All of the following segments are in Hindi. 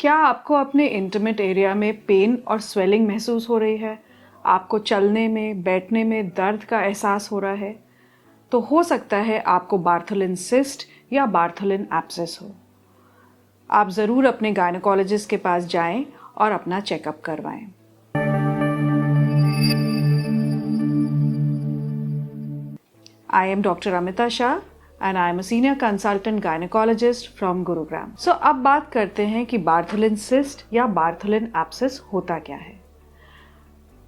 क्या आपको अपने इंटीमेट एरिया में पेन और स्वेलिंग महसूस हो रही है? आपको चलने में, बैठने में दर्द का एहसास हो रहा है? तो हो सकता है आपको बार्थेलिन सिस्ट या बार्थेलिन एब्सेस हो। आप ज़रूर अपने गायनेकोलॉजिस्ट के पास जाएं और अपना चेकअप करवाएं। I am Dr. Amita Shah and I am a senior consultant gynecologist from Gurugram. So अब बात करते हैं कि बार्थेलिन सिस्ट या बार्थेलिन एब्सेस होता क्या है।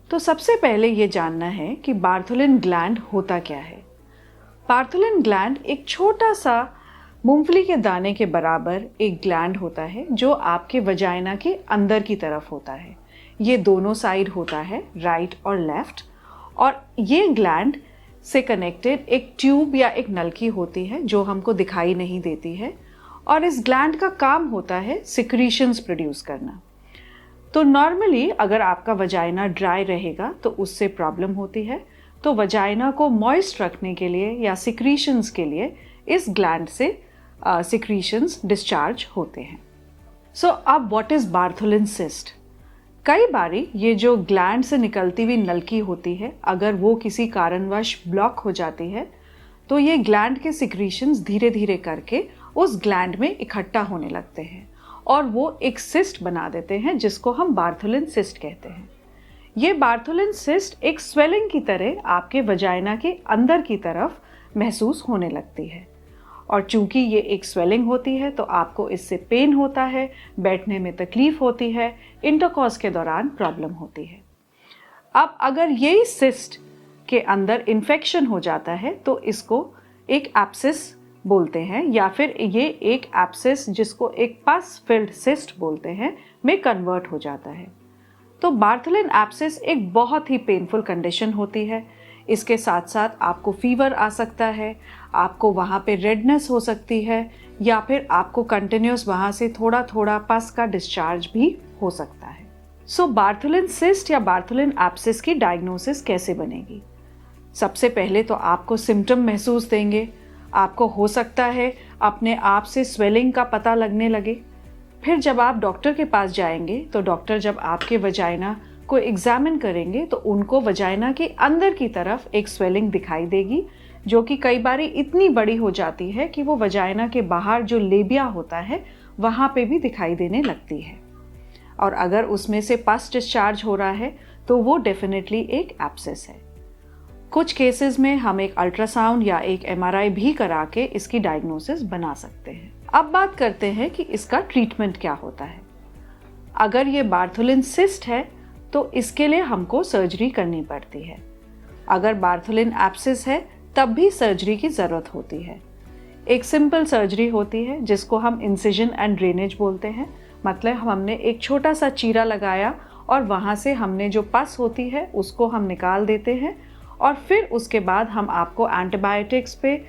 तो सबसे पहले ये जानना है कि बार्थेलिन ग्लैंड होता क्या है। बार्थेलिन ग्लैंड एक छोटा सा मूंगफली के दाने के बराबर एक ग्लैंड होता है जो आपके वजाइना के अंदर की तरफ होता है। ये दोनों साइड होता है, राइट और लेफ्ट, और ये ग्लैंड से कनेक्टेड एक ट्यूब या एक नलकी होती है जो हमको दिखाई नहीं देती है, और इस ग्लैंड का काम होता है सिक्रीशंस प्रोड्यूस करना। तो नॉर्मली अगर आपका वजाइना ड्राई रहेगा तो उससे प्रॉब्लम होती है, तो वजाइना को मॉइस्ट रखने के लिए या सिक्रीशंस के लिए इस ग्लैंड से सिक्रीशंस डिस्चार्ज होते हैं। सो अब व्हाट इज बार्थेलिन सिस्ट? कई बारी ये जो ग्लैंड से निकलती हुई नलकी होती है, अगर वो किसी कारणवश ब्लॉक हो जाती है तो ये ग्लैंड के सिक्रीशंस धीरे धीरे करके उस ग्लैंड में इकट्ठा होने लगते हैं और वो एक सिस्ट बना देते हैं जिसको हम बार्थेलिन सिस्ट कहते हैं। ये बार्थेलिन सिस्ट एक स्वेलिंग की तरह आपके वजाइना के अंदर की तरफ महसूस होने लगती है, और चूंकि ये एक स्वेलिंग होती है तो आपको इससे पेन होता है, बैठने में तकलीफ होती है, इंटरकॉर्स के दौरान प्रॉब्लम होती है। अब अगर यही सिस्ट के अंदर इन्फेक्शन हो जाता है तो इसको एक एब्सेस बोलते हैं, या फिर ये एक एब्सेस जिसको एक पस फिल्ड सिस्ट बोलते हैं में कन्वर्ट हो जाता है। तो बार्थेलिन एब्सेस एक बहुत ही पेनफुल कंडीशन होती है। इसके साथ साथ आपको फीवर आ सकता है, आपको वहाँ पे रेडनेस हो सकती है, या फिर आपको कंटिन्यूस वहाँ से थोड़ा थोड़ा पस का डिस्चार्ज भी हो सकता है। सो बार्थेलिन सिस्ट या बार्थेलिन एब्सेस की डायग्नोसिस कैसे बनेगी? सबसे पहले तो आपको सिम्टम महसूस देंगे। आपको हो सकता है अपने आप से स्वेलिंग का पता लगने लगे। फिर जब आप डॉक्टर के पास जाएंगे तो डॉक्टर जब आपके वजाइना को एग्जामिन करेंगे तो उनको वजाइना के अंदर की तरफ एक स्वेलिंग दिखाई देगी, जो कि कई बारी इतनी बड़ी हो जाती है कि वो वजाइना के बाहर जो लेबिया होता है वहाँ पे भी दिखाई देने लगती है। और अगर उसमें से पस डिस्चार्ज हो रहा है तो वो डेफिनेटली एक एब्सेस है। कुछ केसेस में हम एक अल्ट्रासाउंड या एक एमआरआई भी करा के इसकी डायग्नोसिस बना सकते हैं। अब बात करते हैं कि इसका ट्रीटमेंट क्या होता है। अगर ये बार्थेलिन सिस्ट है तो इसके लिए हमको सर्जरी करनी पड़ती है। अगर बार्थेलिन एब्सेस है तब भी सर्जरी की ज़रूरत होती है। एक सिंपल सर्जरी होती है जिसको हम इंसिजन एंड ड्रेनेज बोलते हैं। मतलब हमने एक छोटा सा चीरा लगाया और वहाँ से हमने जो पस होती है उसको हम निकाल देते हैं, और फिर उसके बाद हम आपको एंटीबायोटिक्स पे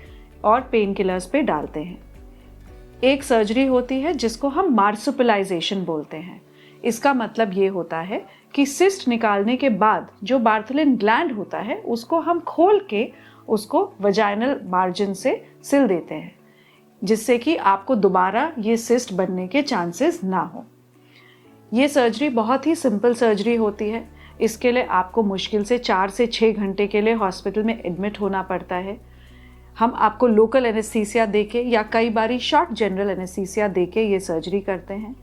और पेन किलर्स पे डालते हैं। एक सर्जरी होती है जिसको हम मार्सुपिलाइजेशन बोलते हैं। इसका मतलब ये होता है कि सिस्ट निकालने के बाद जो बार्थेलिन ग्लैंड होता है उसको हम खोल के उसको वजाइनल मार्जिन से सिल देते हैं, जिससे कि आपको दोबारा ये सिस्ट बनने के चांसेस ना हो। ये सर्जरी बहुत ही सिंपल सर्जरी होती है। इसके लिए आपको मुश्किल से 4 से 6 घंटे के लिए हॉस्पिटल में एडमिट होना पड़ता है। हम आपको लोकल एनेस्थीसिया देके या कई बारी शॉर्ट जनरल एनेस्थीसिया देके ये सर्जरी करते हैं।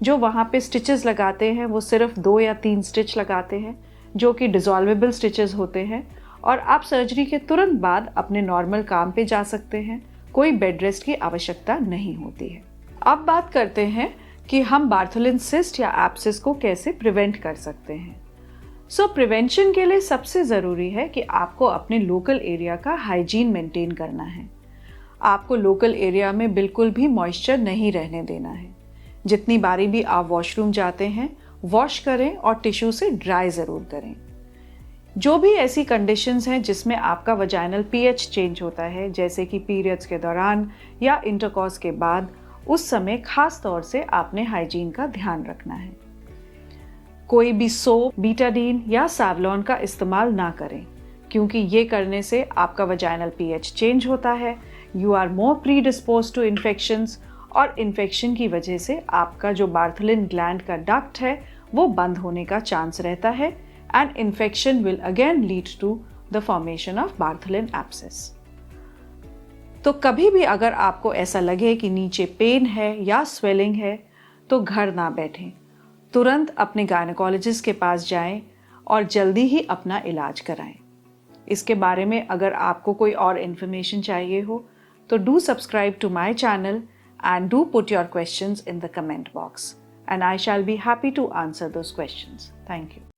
जो वहाँ पे स्टिचेस लगाते हैं वो सिर्फ 2 या 3 स्टिच लगाते हैं, जो कि डिसॉल्वेबल स्टिचेस होते हैं, और आप सर्जरी के तुरंत बाद अपने नॉर्मल काम पे जा सकते हैं। कोई बेड रेस्ट की आवश्यकता नहीं होती है। अब बात करते हैं कि हम बार्थेलिन सिस्ट या एब्सेस को कैसे प्रिवेंट कर सकते हैं। सो प्रिवेंशन के लिए सबसे ज़रूरी है कि आपको अपने लोकल एरिया का हाइजीन मेंटेन करना है। आपको लोकल एरिया में बिल्कुल भी मॉइस्चर नहीं रहने देना है। जितनी बारी भी आप वॉशरूम जाते हैं वॉश करें और टिश्यू से ड्राई ज़रूर करें। जो भी ऐसी कंडीशंस हैं जिसमें आपका वजाइनल पीएच चेंज होता है, जैसे कि पीरियड्स के दौरान या इंटरकॉर्स के बाद, उस समय खास तौर से आपने हाइजीन का ध्यान रखना है। कोई भी सोप, बीटाडीन या सैवलॉन का इस्तेमाल ना करें, क्योंकि ये करने से आपका वजाइनल पीएच चेंज होता है। You are more pre dispose to infections, और इन्फेक्शन की वजह से आपका जो बार्थलिन ग्लैंड का डक्ट है वो बंद होने का चांस रहता है and infection will again lead to the formation of Bartholin abscess. तो कभी भी अगर आपको ऐसा लगे कि नीचे पेन है या स्वेलिंग है तो घर ना बैठें, तुरंत अपने गायनेकोलॉजिस्ट के पास जाएं और जल्दी ही अपना इलाज कराएं। इसके बारे में अगर आपको कोई और इन्फॉर्मेशन चाहिए हो तो do subscribe to my channel and do put your questions in the comment box and I shall be happy to answer those questions. Thank you.